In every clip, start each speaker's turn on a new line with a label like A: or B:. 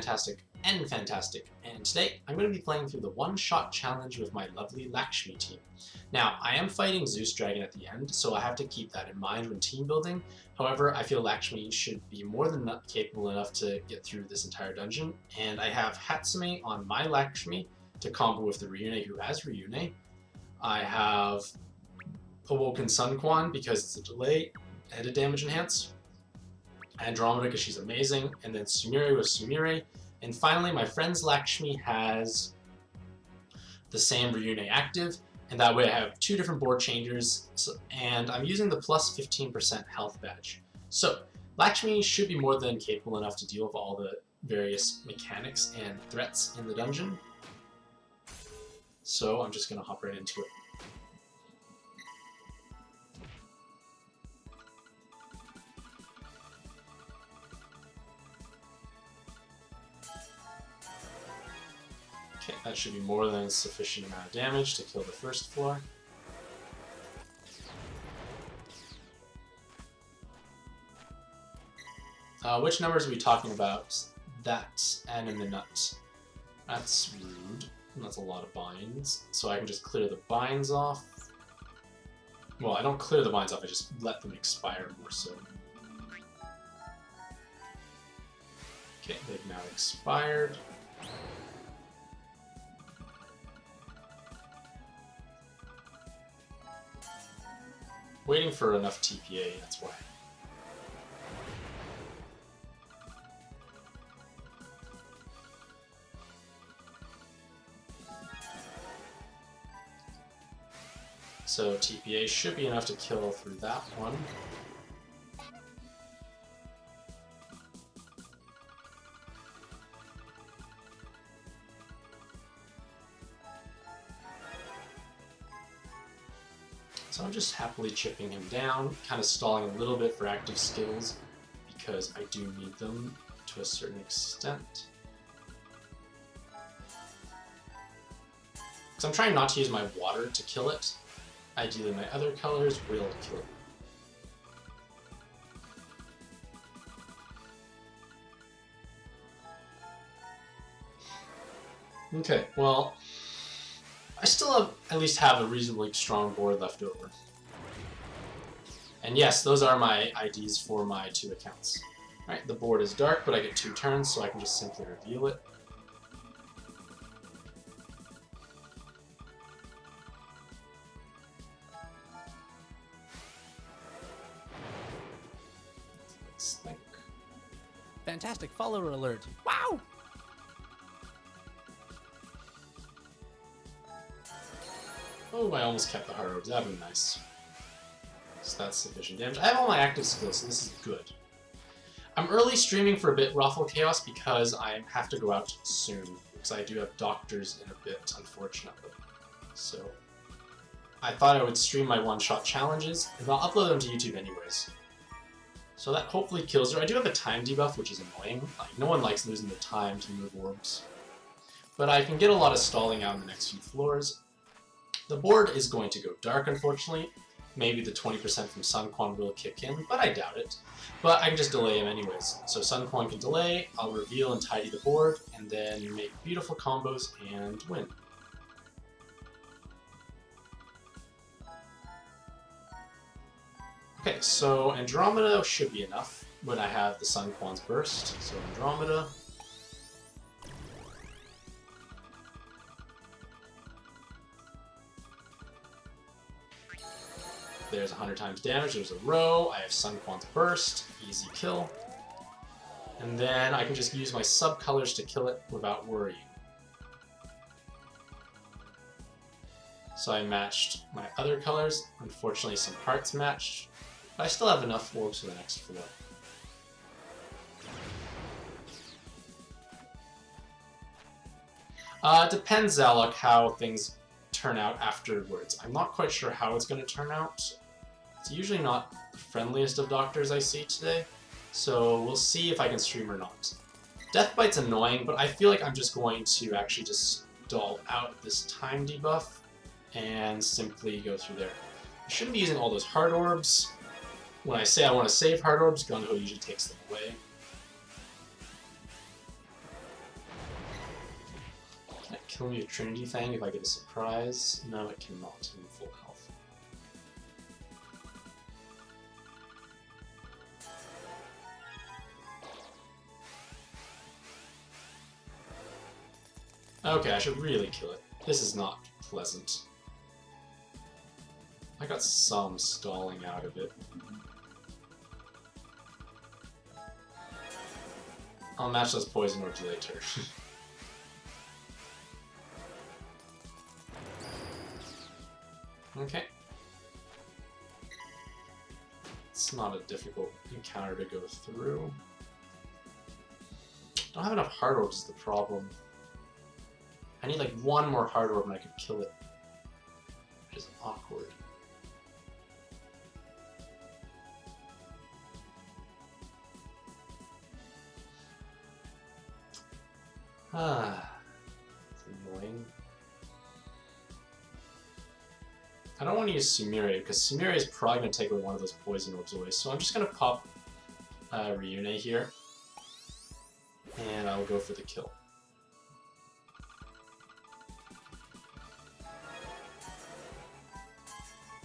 A: Mantastic and Fantastic, and today I'm going to be playing through the one-shot challenge with my lovely Lakshmi team. Now, I am fighting Zeus Dragon at the end, so I have to keep that in mind when team building. However, I feel Lakshmi should be more than capable enough to get through this entire dungeon, and I have Hatsume on my Lakshmi to combo with the Ryune who has Ryune. I have Awoken Sunquan because it's a delay and a damage enhance. Andromeda because she's amazing, and then Sumire with Sumire. And finally, my friend's Lakshmi has the same Ryune active, and that way I have two different board changers, and I'm using the plus 15% health badge. So, Lakshmi should be more than capable enough to deal with all the various mechanics and threats in the dungeon. So I'm just going to hop right into it. Okay, that should be more than sufficient amount of damage to kill the first floor. Which numbers are we talking about? That and in the nut. That's rude. That's a lot of binds. So I can just clear the binds off. Well, I don't clear the binds off, I just let them expire more so. Okay, they've now expired. Waiting for enough TPA, that's why. So TPA should be enough to kill through that one. So I'm just happily chipping him down, kind of stalling a little bit for active skills, because I do need them to a certain extent. Because I'm trying not to use my water to kill it. Ideally my other colors will kill it. Okay, well, I still at least have a reasonably strong board left over. And yes, those are my IDs for my two accounts. Alright, the board is dark, but I get 2 turns, so I can just simply reveal it. Let's think.
B: Fantastic follower alert! Wow!
A: Oh, I almost kept the hard orbs. That would be nice. So that's sufficient damage. I have all my active skills, so this is good. I'm early streaming for a bit, Raffle Chaos, because I have to go out soon. Because I do have doctors in a bit, unfortunately. So I thought I would stream my one-shot challenges, and I'll upload them to YouTube anyways. So that hopefully kills her. I do have a time debuff, which is annoying. Like, no one likes losing the time to move orbs. But I can get a lot of stalling out in the next few floors. The board is going to go dark, unfortunately. Maybe the 20% from Sunquan will kick in, but I doubt it. But I can just delay him anyways. So Sunquan can delay, I'll reveal and tidy the board, and then make beautiful combos and win. Okay, so Andromeda should be enough when I have the Sunquan's burst. So Andromeda. There's 100 times damage, there's a row, I have Sunquan's burst, easy kill. And then I can just use my sub-colors to kill it without worrying. So I matched my other colors, unfortunately some parts matched, but I still have enough orbs for the next floor. It depends, Zalok, how things turn out afterwards. I'm not quite sure how it's going to turn out. It's usually not the friendliest of doctors I see today, so we'll see if I can stream or not. Deathbite's annoying, but I feel like I'm just going to actually just stall out this time debuff and simply go through there. I shouldn't be using all those hard orbs. When I say I want to save hard orbs, Gung-Ho usually takes them away. kill me with Trinity Fang if I get a surprise? No, it cannot. I'm full health. Okay, I should really kill it. This is not pleasant. I got some stalling out of it. I'll match those poison orbs later. Okay. It's not a difficult encounter to go through. Don't have enough hard orbs is the problem. I need like one more hard orb and I could kill it. Which is awkward. It's annoying. I don't want to use Sumire because Sumire is probably going to take away one of those poison orbs away. So I'm just going to pop Ryune here. And I'll go for the kill.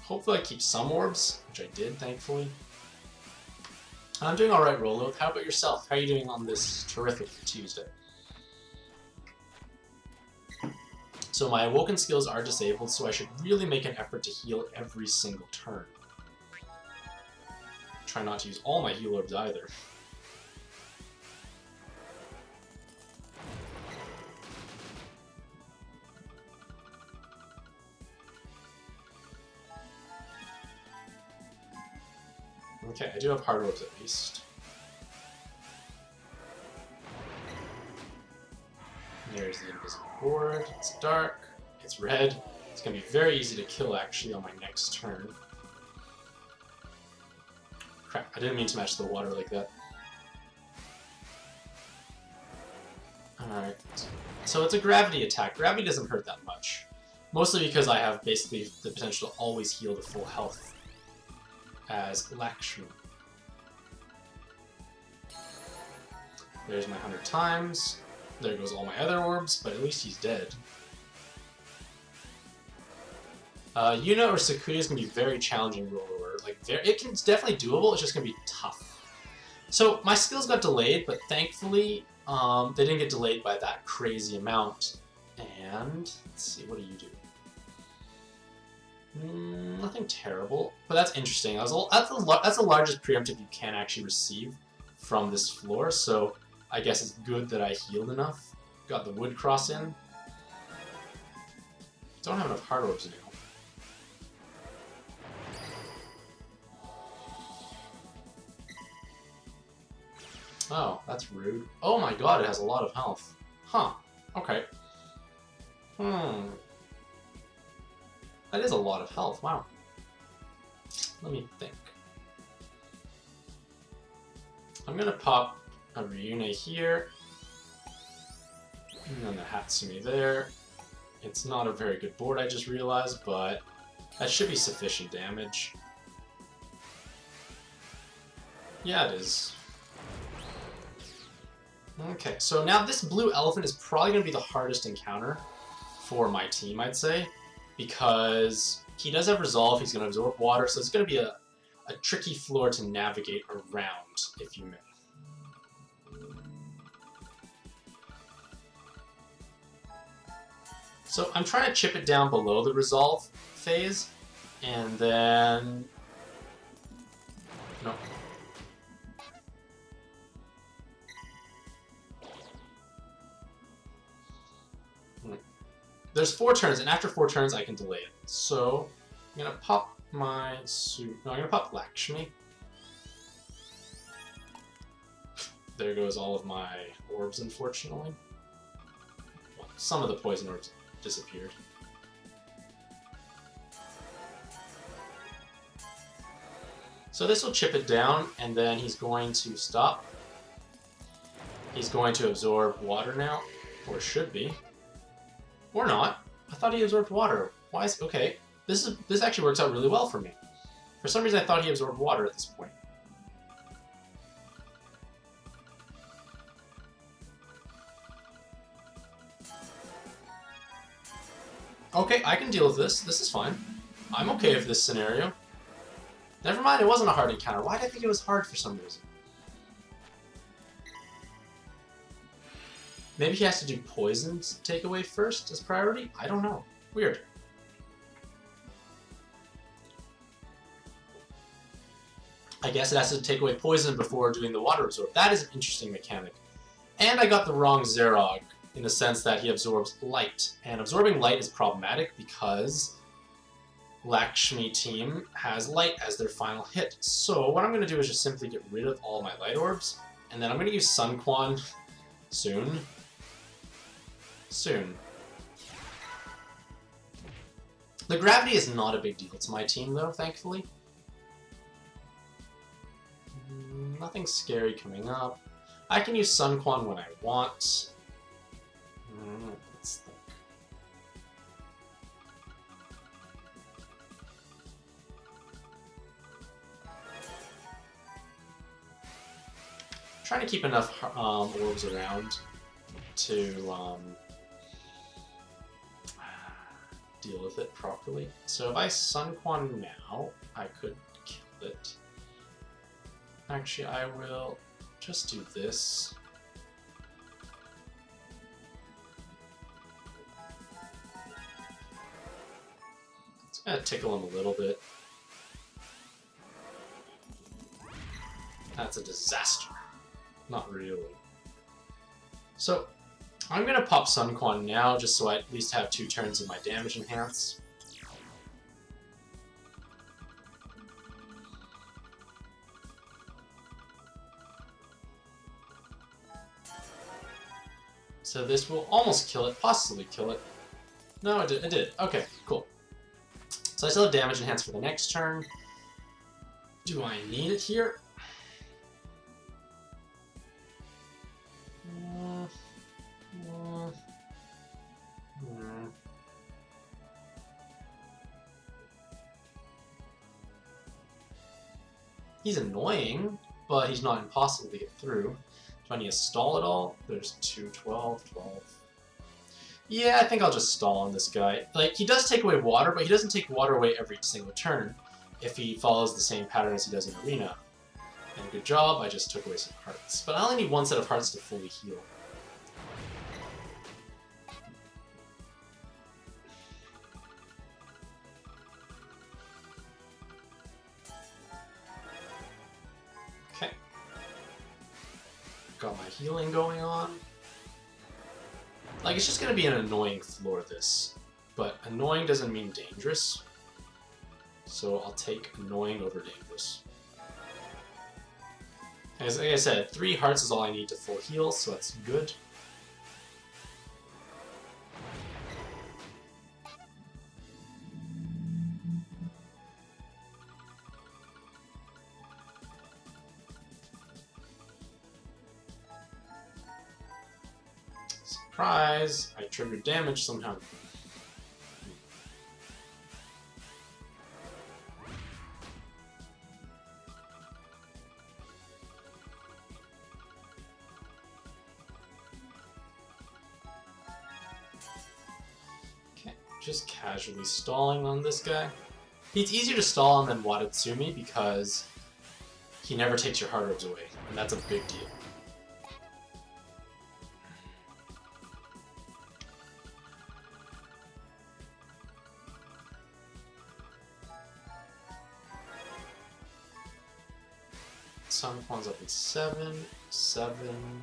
A: Hopefully I keep some orbs, which I did, thankfully. I'm doing alright, Rolo. How about yourself? How are you doing on this terrific Tuesday? So my awoken skills are disabled, so I should really make an effort to heal every single turn. Try not to use all my heal orbs either. Okay, I do have hard orbs at least. There's the invisible board. It's dark. It's red. It's going to be very easy to kill, actually, on my next turn. Crap, I didn't mean to match the water like that. Alright. So it's a gravity attack. Gravity doesn't hurt that much. Mostly because I have basically the potential to always heal to full health as Lakshmi. There's my 100 times. There goes all my other orbs, but at least he's dead. Yuna or Sakuya is going to be very challenging roller. Like, it's definitely doable, it's just going to be tough. So, my skills got delayed, but thankfully, they didn't get delayed by that crazy amount. And, let's see, what do you do? Nothing terrible, but that's interesting. That's the largest preemptive you can actually receive from this floor, so I guess it's good that I healed enough. Got the wood cross in. Don't have enough hard orbs now. Oh, that's rude. Oh my god, it has a lot of health. Huh. Okay. That is a lot of health, wow. Let me think. I'm gonna pop a Ryune here. And then the Hatsumi there. It's not a very good board, I just realized, but that should be sufficient damage. Yeah, it is. Okay, so now this blue elephant is probably going to be the hardest encounter for my team, I'd say, because he does have resolve, he's going to absorb water, so it's going to be a tricky floor to navigate around, if you may. So I'm trying to chip it down below the resolve phase, and then... No. There's 4 turns, and after 4 turns I can delay it. So I'm gonna pop my suit. No, I'm gonna pop Lakshmi. There goes all of my orbs, unfortunately. Well, some of the poison orbs disappeared. So this will chip it down, and then he's going to stop. He's going to absorb water now, or should be. Or not. I thought he absorbed water. Why is... Okay. This actually works out really well for me. For some reason I thought he absorbed water at this point. Okay, I can deal with this. This is fine. I'm okay with this scenario. Never mind, it wasn't a hard encounter. Why did I think it was hard for some reason? Maybe he has to do poisons takeaway first as priority? I don't know. Weird. I guess it has to take away poison before doing the water absorb. That is an interesting mechanic. And I got the wrong Zerog in the sense that he absorbs light. And absorbing light is problematic because Lakshmi team has light as their final hit. So what I'm going to do is just simply get rid of all my light orbs. And then I'm going to use Sun Quan soon. The gravity is not a big deal to my team though, thankfully. Nothing scary coming up. I can use Sun Quan when I want. Let's think. Trying to keep enough orbs around to deal with it properly. So if I Sun Quan now, I could kill it. Actually, I will just do this. It's gonna tickle him a little bit. That's a disaster. Not really. So, I'm gonna pop Sun Quan now, just so I at least have 2 turns of my damage enhance. So this will almost kill it, possibly kill it. No, it did. It did. Okay, cool. So I still have damage enhanced for the next turn. Do I need it here? He's annoying, but he's not impossible to get through. Do I need to stall at all? There's 2, 12, 12. Yeah, I think I'll just stall on this guy. Like, he does take away water, but he doesn't take water away every single turn if he follows the same pattern as he does in Arena. And good job, I just took away some hearts. But I only need 1 set of hearts to fully heal. Okay. Got my healing going on. Like, it's just gonna be an annoying floor, this. But annoying doesn't mean dangerous. So I'll take annoying over dangerous. As like I said, 3 hearts is all I need to full heal, so that's good. Surprise! I triggered damage somehow. Just casually stalling on this guy. It's easier to stall on than Watatsumi because he never takes your heart orbs away, and that's a big deal. Sun Quan's up at 7, 7.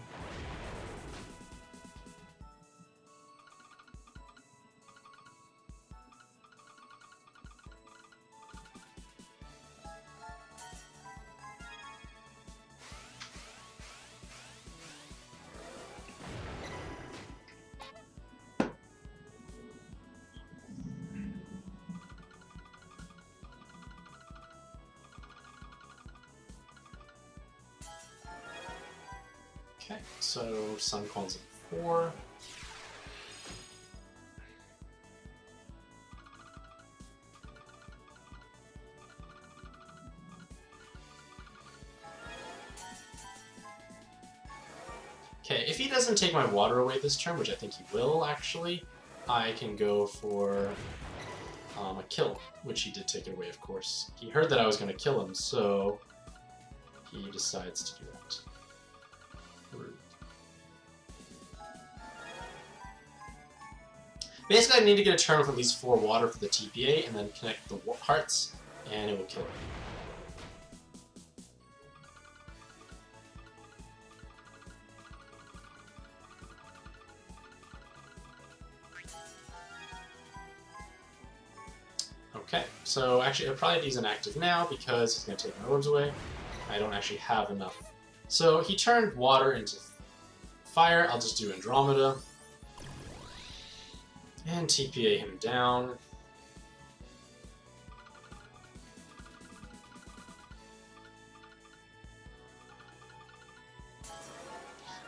A: Okay, so Sun Quan's at 4. Okay, if he doesn't take my water away this turn, which I think he will, actually, I can go for a kill, which he did take it away, of course. He heard that I was going to kill him, so he decides to do that. Rude. Basically, I need to get a turn with at least 4 water for the TPA, and then connect the hearts, and it will kill him. Okay, so actually Ephrodites isn't active now because he's going to take my orbs away. I don't actually have enough. So he turned water into fire. I'll just do Andromeda. And TPA him down.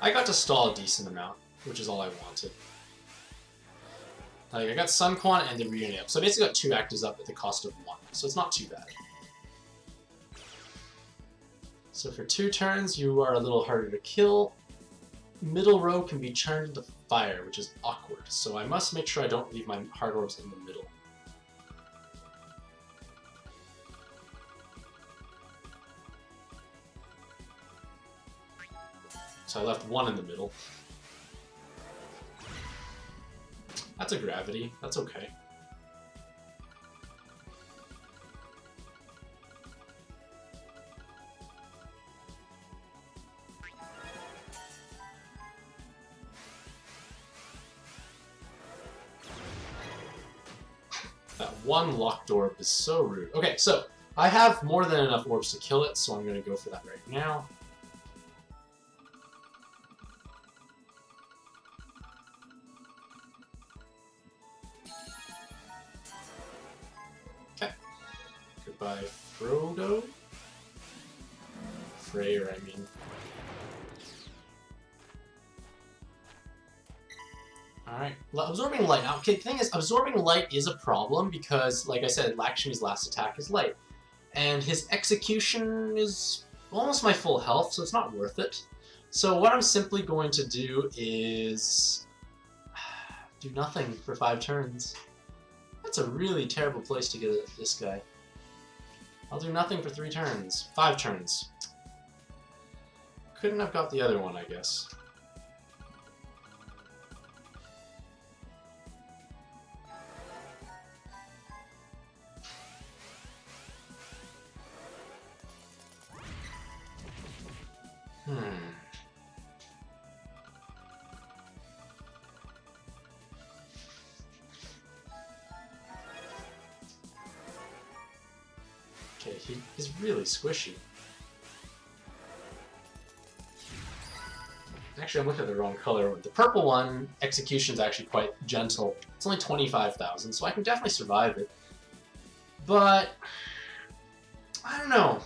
A: I got to stall a decent amount, which is all I wanted. Like, I got Sun Quan and the Reunite up. So I basically got 2 actives up at the cost of 1. So it's not too bad. So for 2 turns, you are a little harder to kill. Middle row can be turned into fire, which is awkward. So I must make sure I don't leave my hard orbs in the middle. So I left 1 in the middle. That's a gravity. That's okay. That 1 locked orb is so rude. Okay, so I have more than enough orbs to kill it, so I'm going to go for that right now. Goodbye, Frodo. Freyr, I mean. Alright, absorbing light. Now, okay, the thing is, absorbing light is a problem because, like I said, Lakshmi's last attack is light. And his execution is almost my full health, so it's not worth it. So what I'm simply going to do is do nothing for 5 turns. That's a really terrible place to get this guy. I'll do nothing for 3 turns. 5 turns. Couldn't have got the other one, I guess. Okay, he's really squishy. Actually, I'm looking at the wrong color. The purple one, execution's actually quite gentle. It's only 25,000, so I can definitely survive it. But I don't know.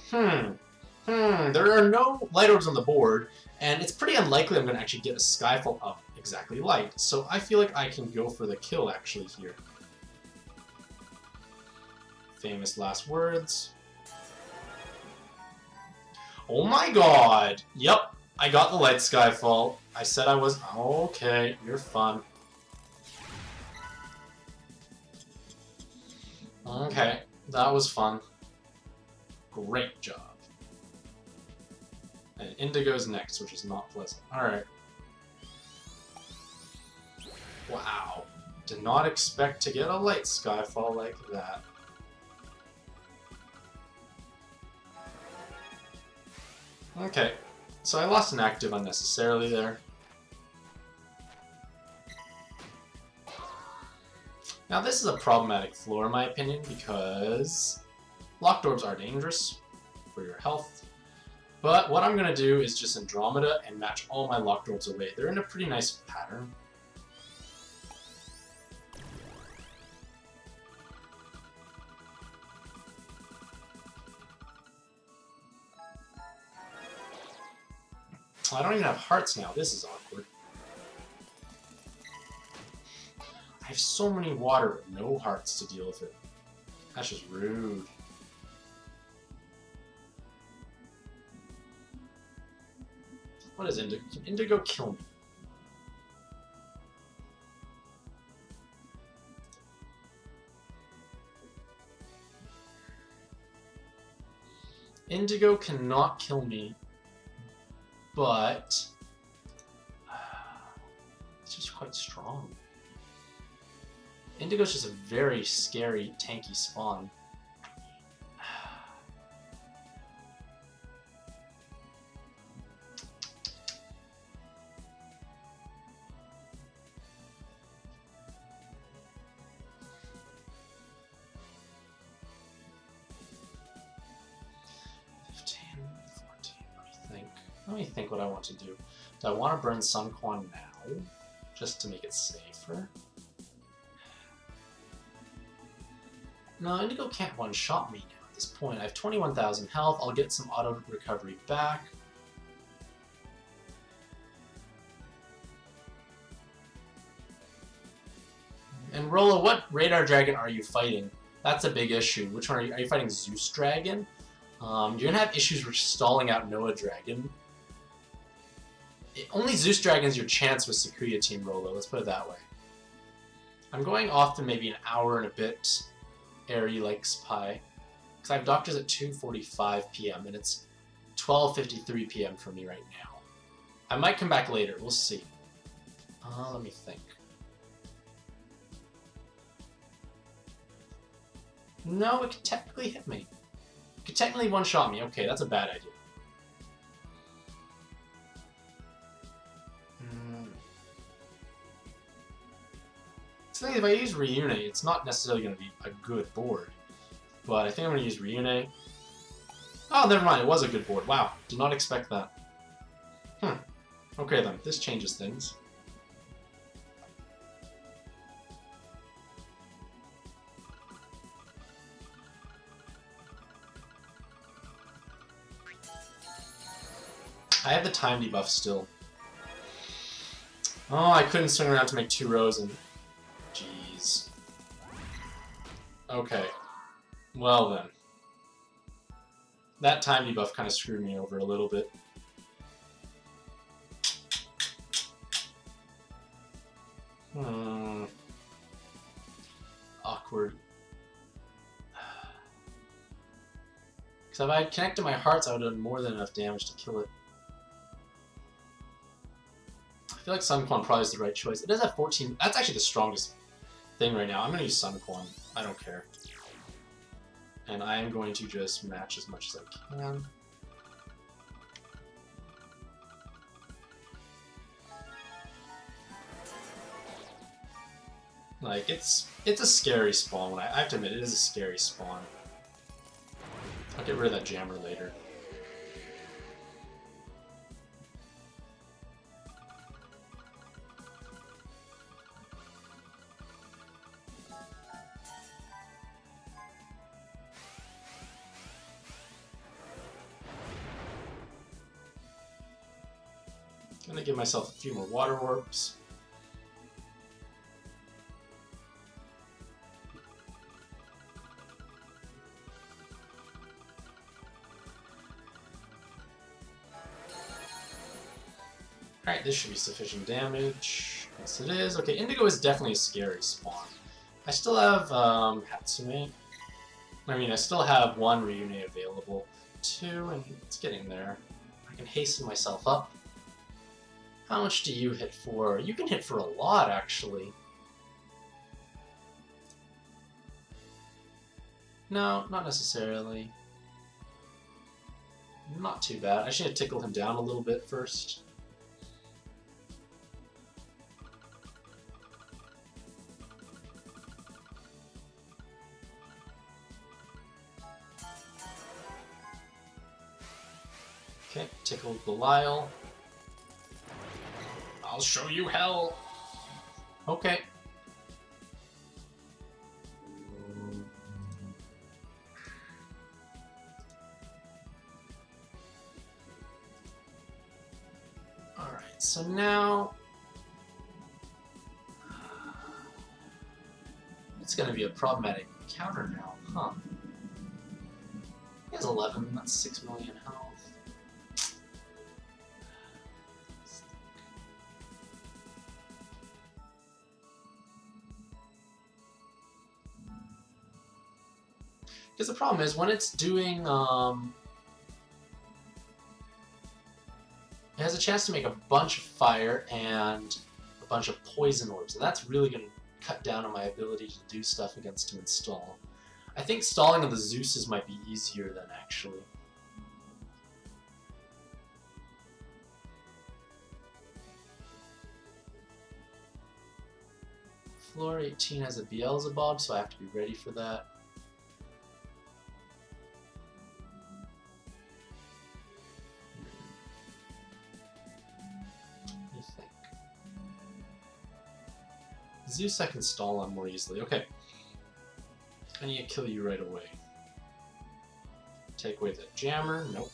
A: There are no light orbs on the board, and it's pretty unlikely I'm going to actually get a Skyfall of exactly light. So I feel like I can go for the kill actually here. Famous last words. Oh my god! Yep, I got the light Skyfall. I said I was... Okay, you're fun. Okay, that was fun. Great job. And Indigo's next, which is not pleasant. Alright. Wow. Did not expect to get a light Skyfall like that. Okay, so I lost an active unnecessarily there. Now this is a problematic floor in my opinion because locked orbs are dangerous for your health. But what I'm going to do is just Andromeda and match all my locked orbs away. They're in a pretty nice pattern. I don't even have hearts now. This is awkward. I have so many water but no hearts to deal with it. That's just rude. What is Indigo? Can Indigo kill me? Indigo cannot kill me, but it's just quite strong. Indigo's just a very scary, tanky spawn. Let me think what I want to do. Do I want to burn Sun Quan now, just to make it safer? No, Indigo can't one-shot me now at this point. I have 21,000 health. I'll get some auto recovery back. And Rolo, what radar dragon are you fighting? That's a big issue. Which one are you? Are you fighting Zeus Dragon? You're gonna have issues with stalling out Noah Dragon. Only Zeus Dragon's your chance with Sequoia Team Rolo, let's put it that way. I'm going off to maybe an hour and a bit Airy Lakes Pie. Because I have doctors at 2:45 p.m. and it's 12:53 p.m. for me right now. I might come back later, we'll see. Let me think. No, it could technically hit me. It could technically one-shot me. Okay, that's a bad idea. So if I use Reune, it's not necessarily going to be a good board. But I think I'm going to use Reune. Oh, never mind. It was a good board. Wow. Did not expect that. Okay then. This changes things. I have the time debuff still. Oh, I couldn't swing around to make 2 rows and... Jeez. Okay. Well then. That time debuff kind of screwed me over a little bit. Awkward. Because if I had connected my hearts, I would have done more than enough damage to kill it. I feel like Sun Quan probably is the right choice. It does have 14. That's actually the strongest thing right now. I'm going to use Sun Quan. I don't care. And I am going to just match as much as I can. Like, it's a scary spawn. I have to admit, it is a scary spawn. I'll get rid of that jammer later. Gonna give myself a few more water warps. Alright, this should be sufficient damage. Yes, it is. Okay, Indigo is definitely a scary spawn. I still have Hatsune. I mean, I still have 1 Reune available. 2, and it's getting there. I can hasten myself up. How much do you hit for? You can hit for a lot, actually. No, not necessarily. Not too bad. I should have tickled him down a little bit first. Okay, tickled Belial. I'll show you hell! Okay. Alright, so now... It's gonna be a problematic counter now, huh? He has 11, that's 6 million health. Because the problem is, when it's doing, has a chance to make a bunch of fire and a bunch of poison orbs, and that's really going to cut down on my ability to do stuff against him and stall. I think stalling on the Zeuses might be easier than actually. Floor 18 has a Beelzebub, so I have to be ready for that. What do you think? Zeus I can stall on more easily. Okay. I need to kill you right away. Take away the jammer. Nope.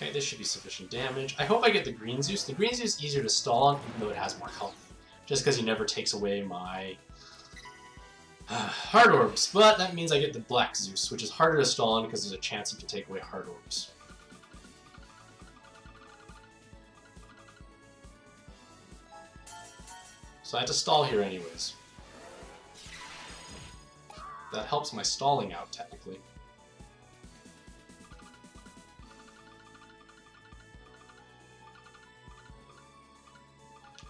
A: Okay, this should be sufficient damage. I hope I get the green Zeus. The green Zeus is easier to stall on, even though it has more health. Just because he never takes away my hard orbs. But that means I get the black Zeus, which is harder to stall on because there's a chance he can take away hard orbs. So I have to stall here anyways. That helps my stalling out, technically.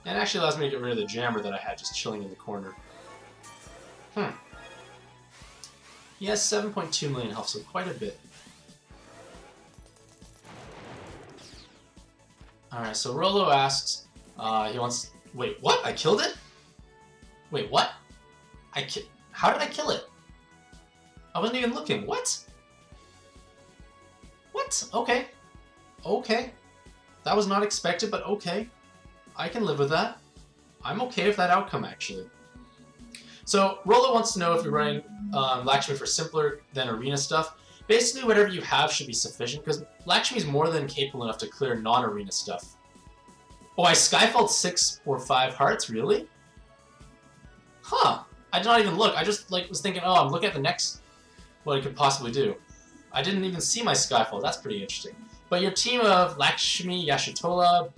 A: And it actually allows me to get rid of the jammer that I had just chilling in the corner. He has 7.2 million health, so quite a bit. Alright, so Rolo asks, he wants... Wait, what? I killed it? Wait, what? How did I kill it? I wasn't even looking. What? What? Okay. Okay. That was not expected, but okay. I can live with that. I'm okay with that outcome, actually. So, Rolo wants to know if you're running Lakshmi for simpler than arena stuff. Basically, whatever you have should be sufficient, because Lakshmi's more than capable enough to clear non-arena stuff. Oh, I skyfalled 6 or 5 hearts? Really? Huh. I did not even look. I just was thinking, oh, I'm looking at the next... what I could possibly do. I didn't even see my skyfall. That's pretty interesting. But your team of Lakshmi, Yashitola,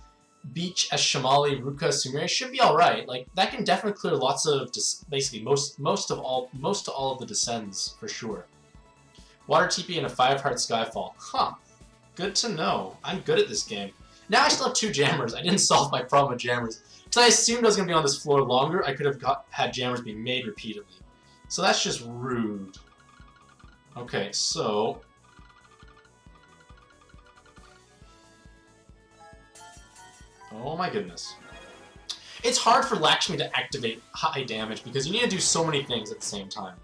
A: Beach, Shamali, Ruka, Sumire should be alright. Like, that can definitely clear lots of, basically, most to all of the descends, for sure. Water TP and a 5-heart Skyfall. Huh. Good to know. I'm good at this game. Now I still have 2 jammers. I didn't solve my problem with jammers. Because I assumed I was going to be on this floor longer, I could have had jammers being made repeatedly. So that's just rude. Okay, so... oh my goodness. It's hard for Lakshmi to activate high damage because you need to do so many things at the same time.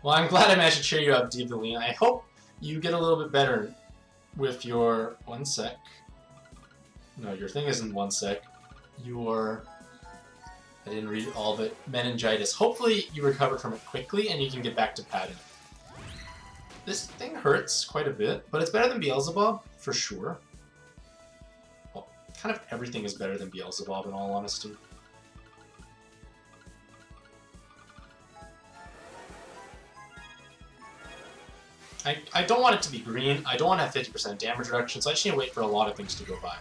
A: Well, I'm glad I managed to cheer you up, Divalina. I hope you get a little bit better with your... one sec. No, your thing isn't 1 sec. Your... I didn't read all of it. Meningitis. Hopefully you recover from it quickly and you can get back to padding. This thing hurts quite a bit, but it's better than Beelzebub, for sure. Well, kind of everything is better than Beelzebub, in all honesty. I don't want it to be green. I don't want to have 50% damage reduction, so I just need to wait for a lot of things to go by.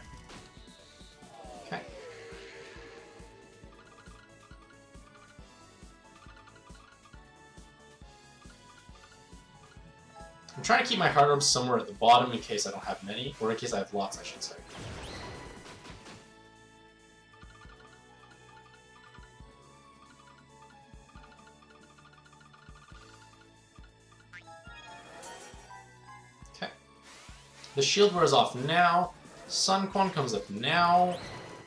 A: Okay. I'm trying to keep my hard orbs somewhere at the bottom in case I don't have many, or in case I have lots, I should say. Okay. The shield wears off now. Sun Quan comes up now.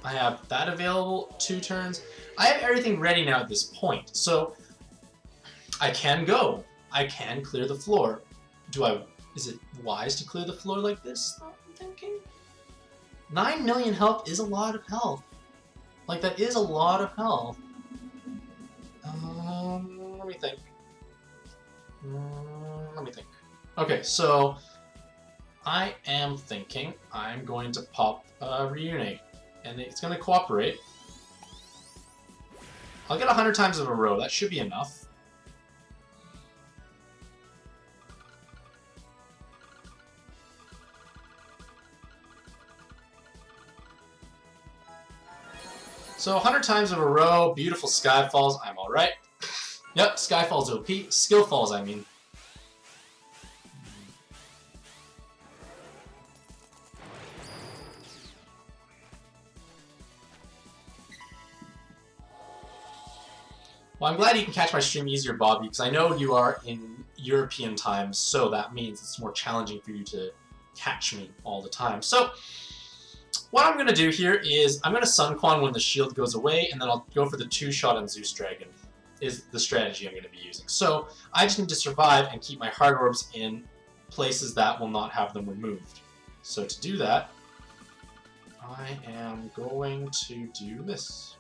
A: I have that available 2 turns. I have everything ready now at this point, so I can go. I can clear the floor. Is it wise to clear the floor like this, I'm thinking? 9 million health is a lot of health. Like, that is a lot of health. Let me think. Okay, so I am thinking I'm going to pop Reunite, and it's going to cooperate. I'll get 100 times in a row. That should be enough. So 100 times in a row, beautiful Skyfalls, I'm alright. Yep, Skyfall's OP. Skillfalls, I mean. Well, I'm glad you can catch my stream easier, Bobby, because I know you are in European times, so that means it's more challenging for you to catch me all the time. So, what I'm going to do here is I'm going to Sun Quan when the shield goes away, and then I'll go for the 2-shot on Zeus Dragon, is the strategy I'm going to be using. So, I just need to survive and keep my Heart Orbs in places that will not have them removed. So to do that, I am going to do this.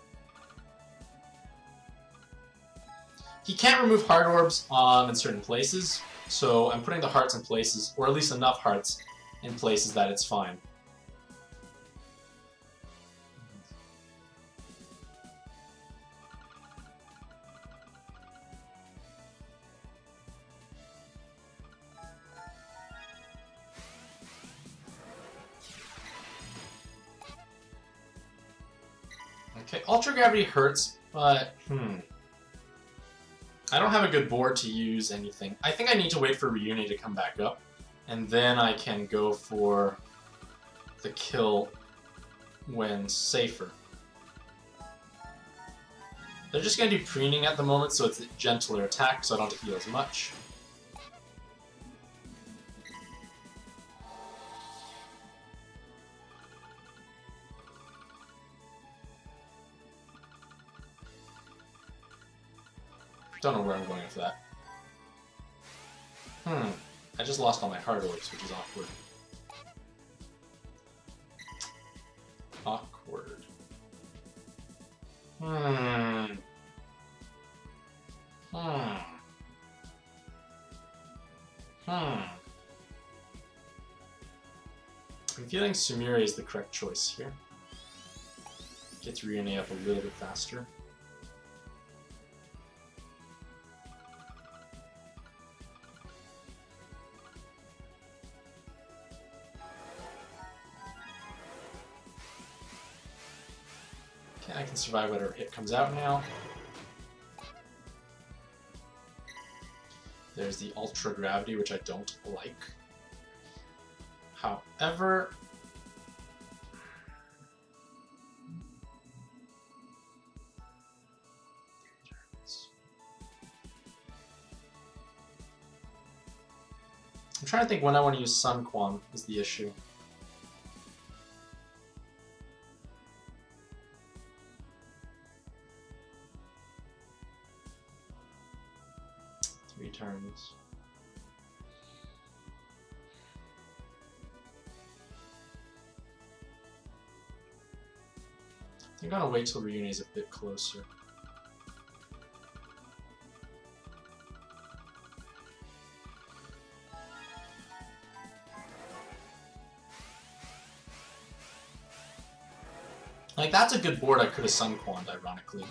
A: He can't remove Heart Orbs in certain places, so I'm putting the hearts in places, or at least enough hearts in places that it's fine. Okay, Ultra Gravity hurts, but I don't have a good board to use anything. I think I need to wait for Reunion to come back up, and then I can go for the kill when safer. They're just going to do preening at the moment, so it's a gentler attack, so I don't have to heal as much. Don't know where I'm going after that. I just lost all my Heart Orbs, which is awkward. Awkward. I'm feeling Sumire is the correct choice here. Gets Rione up a little bit faster. I can survive whatever hit comes out now. There's the Ultra Gravity, which I don't like. However, I'm trying to think when I want to use Sun Quan is the issue. Turns. I'm gonna wait till Reunion is a bit closer. Like, that's a good board I could have Sun Quan'd, ironically.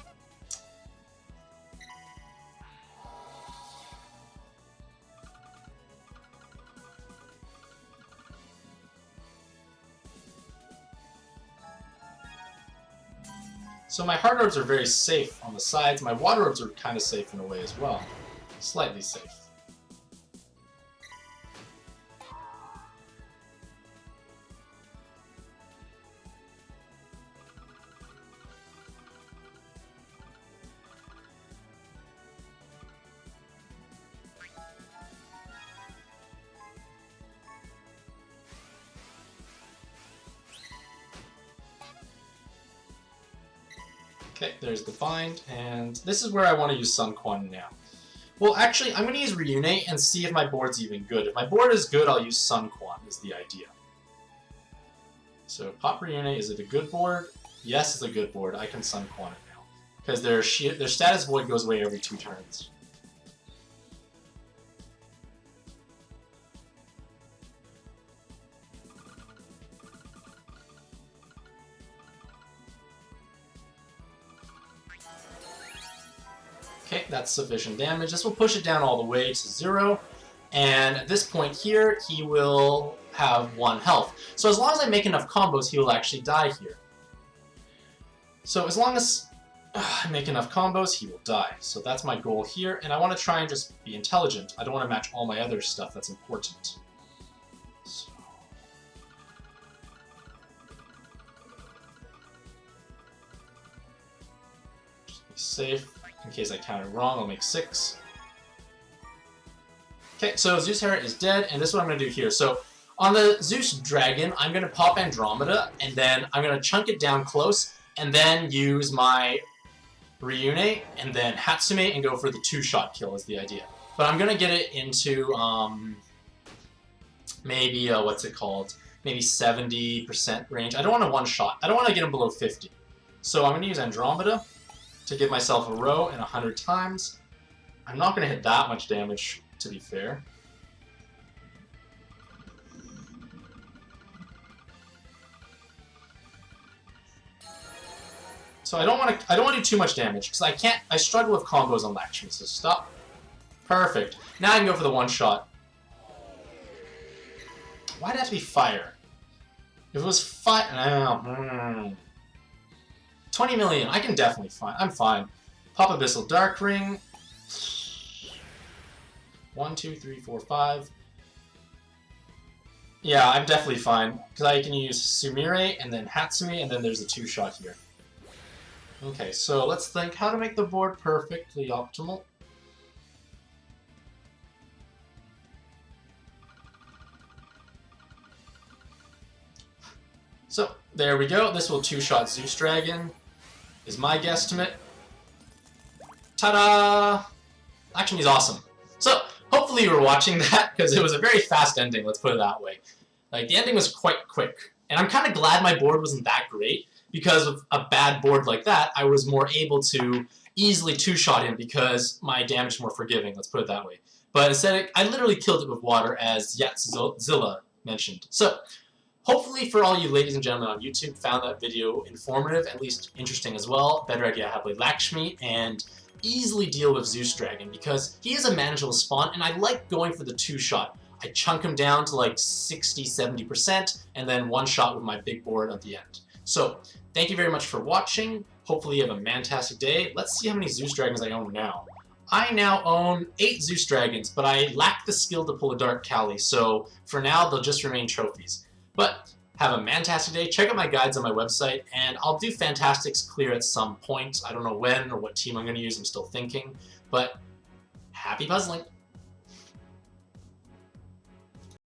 A: So my Heart Orbs are very safe on the sides. My Water Orbs are kind of safe in a way as well. Slightly safe. Okay, there's the bind, and this is where I want to use Sun Quan now. Well, actually, I'm going to use Reunion and see if my board's even good. If my board is good, I'll use Sun Quan, is the idea. So, pop Reunion, is it a good board? Yes, it's a good board. I can Sun Quan it now. Because their status void goes away every 2 turns. Okay, that's sufficient damage. This will push it down all the way to 0. And at this point here, he will have 1 health. So as long as I make enough combos, he will actually die here. So as long as I make enough combos, he will die. So that's my goal here, and I want to try and just be intelligent. I don't want to match all my other stuff that's important. So... just be safe. In case I count it wrong, I'll make 6. Okay, so Zeus Hera is dead, and this is what I'm going to do here. So on the Zeus Dragon, I'm going to pop Andromeda, and then I'm going to chunk it down close, and then use my Ryune, and then Hatsume, and go for the 2-shot kill is the idea. But I'm going to get it into, maybe, what's it called? Maybe 70% range. I don't want a 1-shot. I don't want to get him below 50. So I'm going to use Andromeda to give myself a row and 100 times. I'm not going to hit that much damage, to be fair. So I don't want to do too much damage because I struggle with combos on Lakshmi. So stop. Perfect. Now I can go for the 1-shot. Why'd it have to be fire? If it was fire, no. 20 million. I can definitely find. I'm fine. Pop Abyssal Dark Ring. 1, 2, 3, 4, 5. Yeah, I'm definitely fine because I can use Sumire and then Hatsumi, and then there's a 2-shot here. Okay, so let's think how to make the board perfectly optimal. So, there we go. This will 2-shot Zeus Dragon, is my guesstimate. Ta-da! Lakshmi's awesome. So, hopefully you were watching that, because it was a very fast ending, let's put it that way. Like, the ending was quite quick. And I'm kind of glad my board wasn't that great, because of a bad board like that, I was more able to easily 2-shot him because my damage is more forgiving, let's put it that way. But instead, I literally killed it with water, as Yatzilla mentioned. So, hopefully for all you ladies and gentlemen on YouTube found that video informative, at least interesting as well. Better idea how to play Lakshmi, and easily deal with Zeus Dragon, because he is a manageable spawn, and I like going for the 2-shot. I chunk him down to like 60–70%, and then 1-shot with my big board at the end. So, thank you very much for watching. Hopefully you have a fantastic day. Let's see how many Zeus Dragons I own now. I now own 8 Zeus Dragons, but I lack the skill to pull a Dark Kali, so for now they'll just remain trophies. But have a fantastic day. Check out my guides on my website, and I'll do Fantastics clear at some point. I don't know when or what team I'm going to use. I'm still thinking, but happy puzzling.